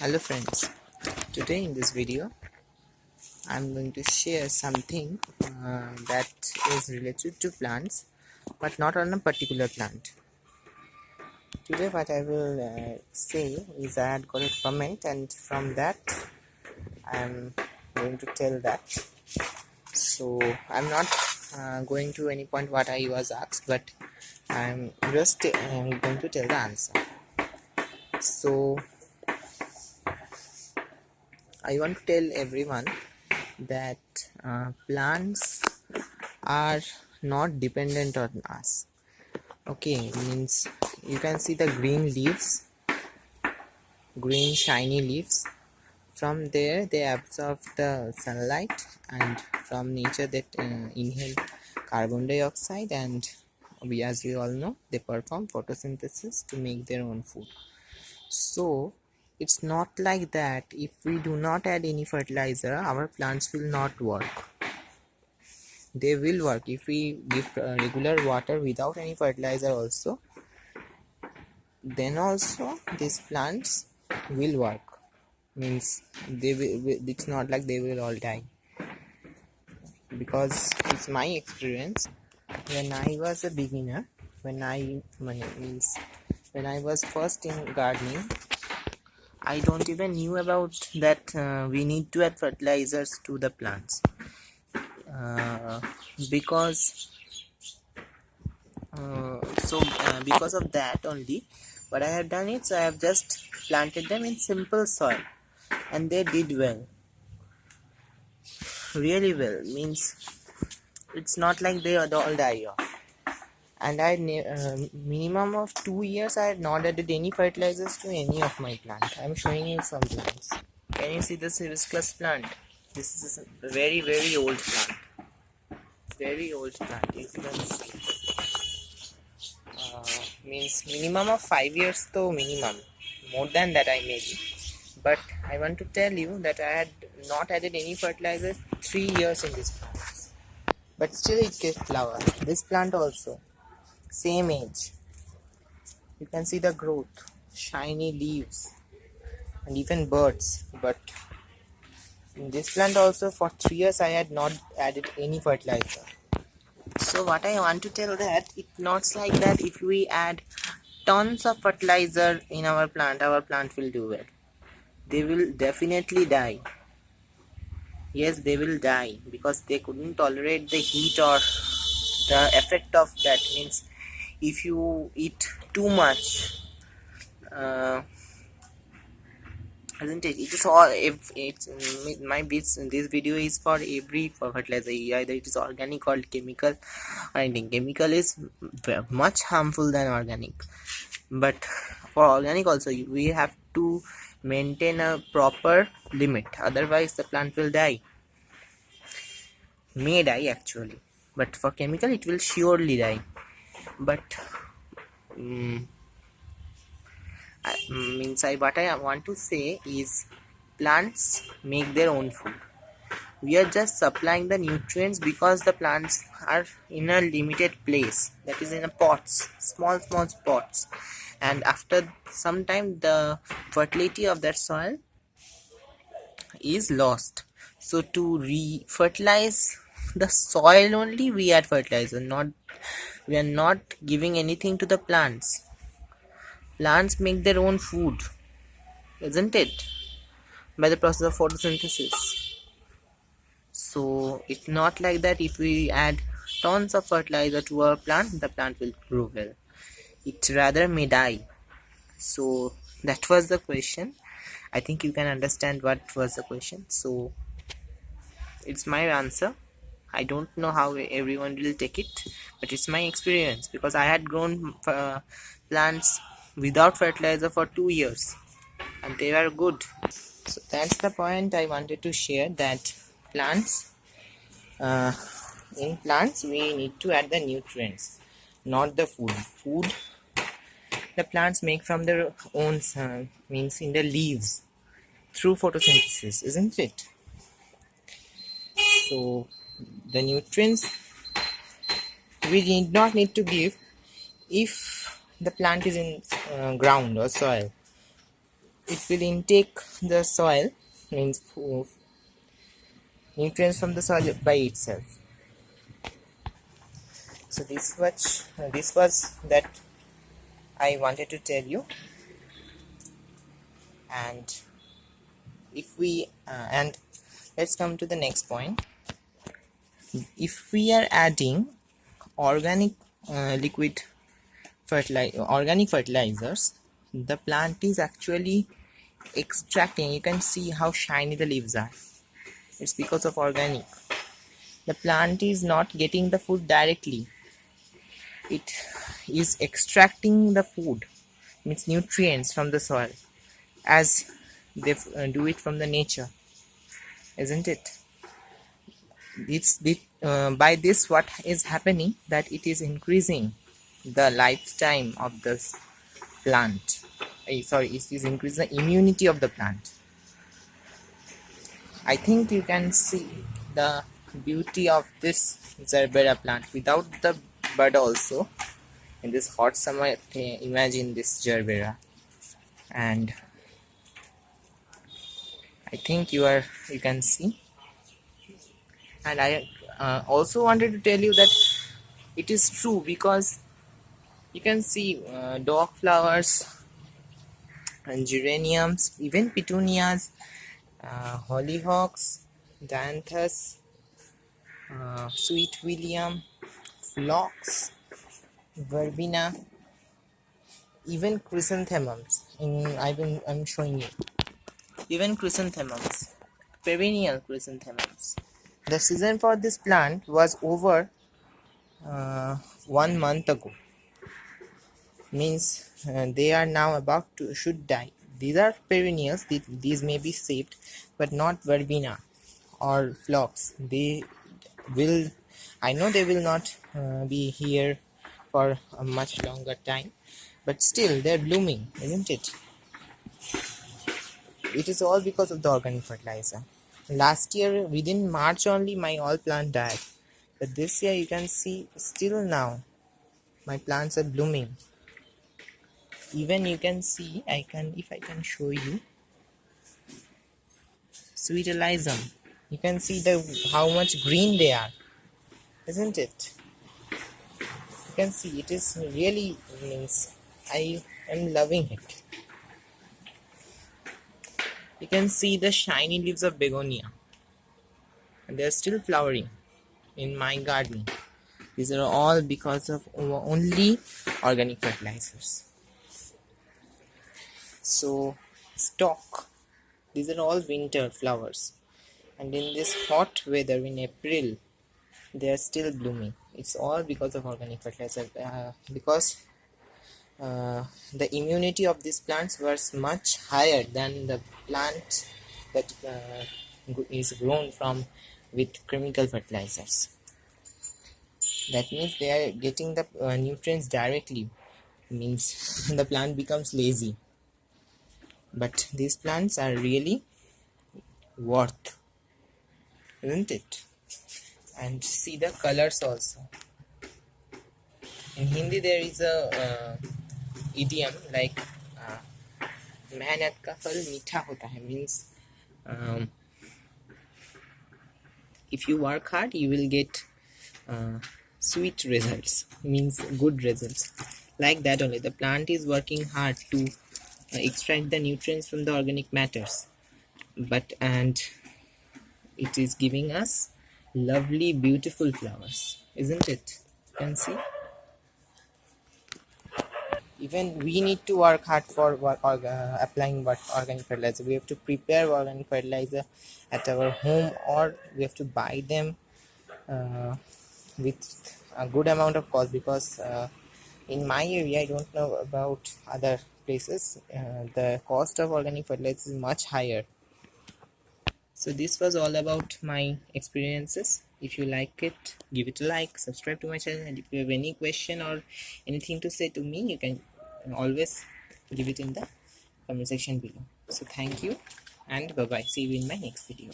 Hello friends, today in this video I'm going to share something that is related to plants but not on a particular plant. Today what I will say is I had got a comment and from that I'm going to tell that. So I'm not going to any point what I was asked, but I'm just going to tell the answer. So I want to tell everyone that plants are not dependent on us. Okay, means you can see the green shiny leaves. From there they absorb the sunlight, and from nature they inhale carbon dioxide, and as we all know, they perform photosynthesis to make their own food. So it's not like that if we do not add any fertilizer our plants will not work. They will work if we give regular water without any fertilizer also. Then also these plants will work. Means they will, it's not like they will all die, because it's my experience. When I was a beginner, when I was first in gardening, I don't even knew about that we need to add fertilizers to the plants, because because of that only what I have done is I have just planted them in simple soil and they did well, really well. Means it's not like they all die off. And I minimum of 2 years I had not added any fertilizers to any of my plant. I'm showing you some plants. Can you see this hibiscus plant? This is a very old plant, very old plant. You can see means minimum of 5 years though, minimum. More than that I may be, but I want to tell you that I had not added any fertilizer 3 years in this plant, but still it gave flower. This plant also same age, you can see the growth, shiny leaves and even birds. But in this plant also for 3 years I had not added any fertilizer. So what I want to tell that it's not like that if we add tons of fertilizer in our plant will do well. They will definitely die. Yes, they will die because they couldn't tolerate the heat or the effect of that. Means if you eat too much, isn't it? It is all, if it's this video is for every fertilizer, either it is organic or chemical. I think chemical is much harmful than organic, but for organic also we have to maintain a proper limit, otherwise the plant will die, may die actually, but for chemical it will surely die. But what I want to say is plants make their own food. We are just supplying the nutrients because the plants are in a limited place, that is in a pots, small pots, and after some time the fertility of that soil is lost. So to re-fertilize the soil only we add fertilizer, we are not giving anything to the plants. Plants make their own food, isn't it, by the process of photosynthesis. So it's not like that if we add tons of fertilizer to our plant the plant will grow well. It rather may die. So that was the question. I think you can understand what was the question. So it's my answer. I don't know how everyone will take it, but it's my experience because I had grown plants without fertilizer for 2 years and they were good. So that's the point I wanted to share, that plants in plants we need to add the nutrients, not the food the plants make from their own means in the leaves through photosynthesis, isn't it? So the nutrients we did not need to give if the plant is in ground or soil. it will intake the soil, means nutrients from the soil by itself. So this was that I wanted to tell you. And if we and let's come to the next point. If we are adding organic organic fertilizers, the plant is actually extracting. You can see how shiny the leaves are. It's because of organic. The plant is not getting the food directly. It is extracting the food, means nutrients, from the soil, as they do it from the nature, isn't it? By this, what is happening, that it is increasing the lifetime of this plant. It is increasing the immunity of the plant. I think you can see the beauty of this Zerbera plant without the bud also. In this hot summer, imagine this Zerbera. And I think you can see. And I also wanted to tell you that it is true, because you can see dog flowers and geraniums, even petunias, hollyhocks, dianthus, sweet william, phlox, verbena, even chrysanthemums. I'm showing you. Even chrysanthemums, perennial chrysanthemums. The season for this plant was over 1 month ago. Means they are now should die. These are perennials. These may be saved, but not verbena or phlox. I know they will not be here for a much longer time, but still they're blooming, isn't it? It is all because of the organic fertilizer. Last year, within March only, my all plant died, but this year you can see still now my plants are blooming. Even you can see, if I can show you, sweet elizum. You can see how much green they are, isn't it? You can see it is really, means I am loving it. You can see the shiny leaves of begonia, and they are still flowering in my garden. These are all because of only organic fertilizers. So stock, these are all winter flowers, and in this hot weather in April they are still blooming. It's all because of organic fertilizer, because the immunity of these plants was much higher than the plant that is grown with chemical fertilizers. That means they are getting the nutrients directly, means the plant becomes lazy. But these plants are really worth, isn't it? And see the colors also. In Hindi there is a idiom like मेहनत का फल मीठा होता है, means if you work hard you will get sweet results, means good results. Like that only, the plant is working hard to extract the nutrients from the organic matters, and it is giving us lovely beautiful flowers, isn't it? You can see. Even we need to work hard for applying organic fertilizer. We have to prepare organic fertilizer at our home, or we have to buy them with a good amount of cost, because in my area, I don't know about other places, the cost of organic fertilizer is much higher. So this was all about my experiences. If you like it, give it a like, subscribe to my channel, and if you have any question or anything to say to me, you can always give it in the comment section below. So thank you, and bye bye. See you in my next video.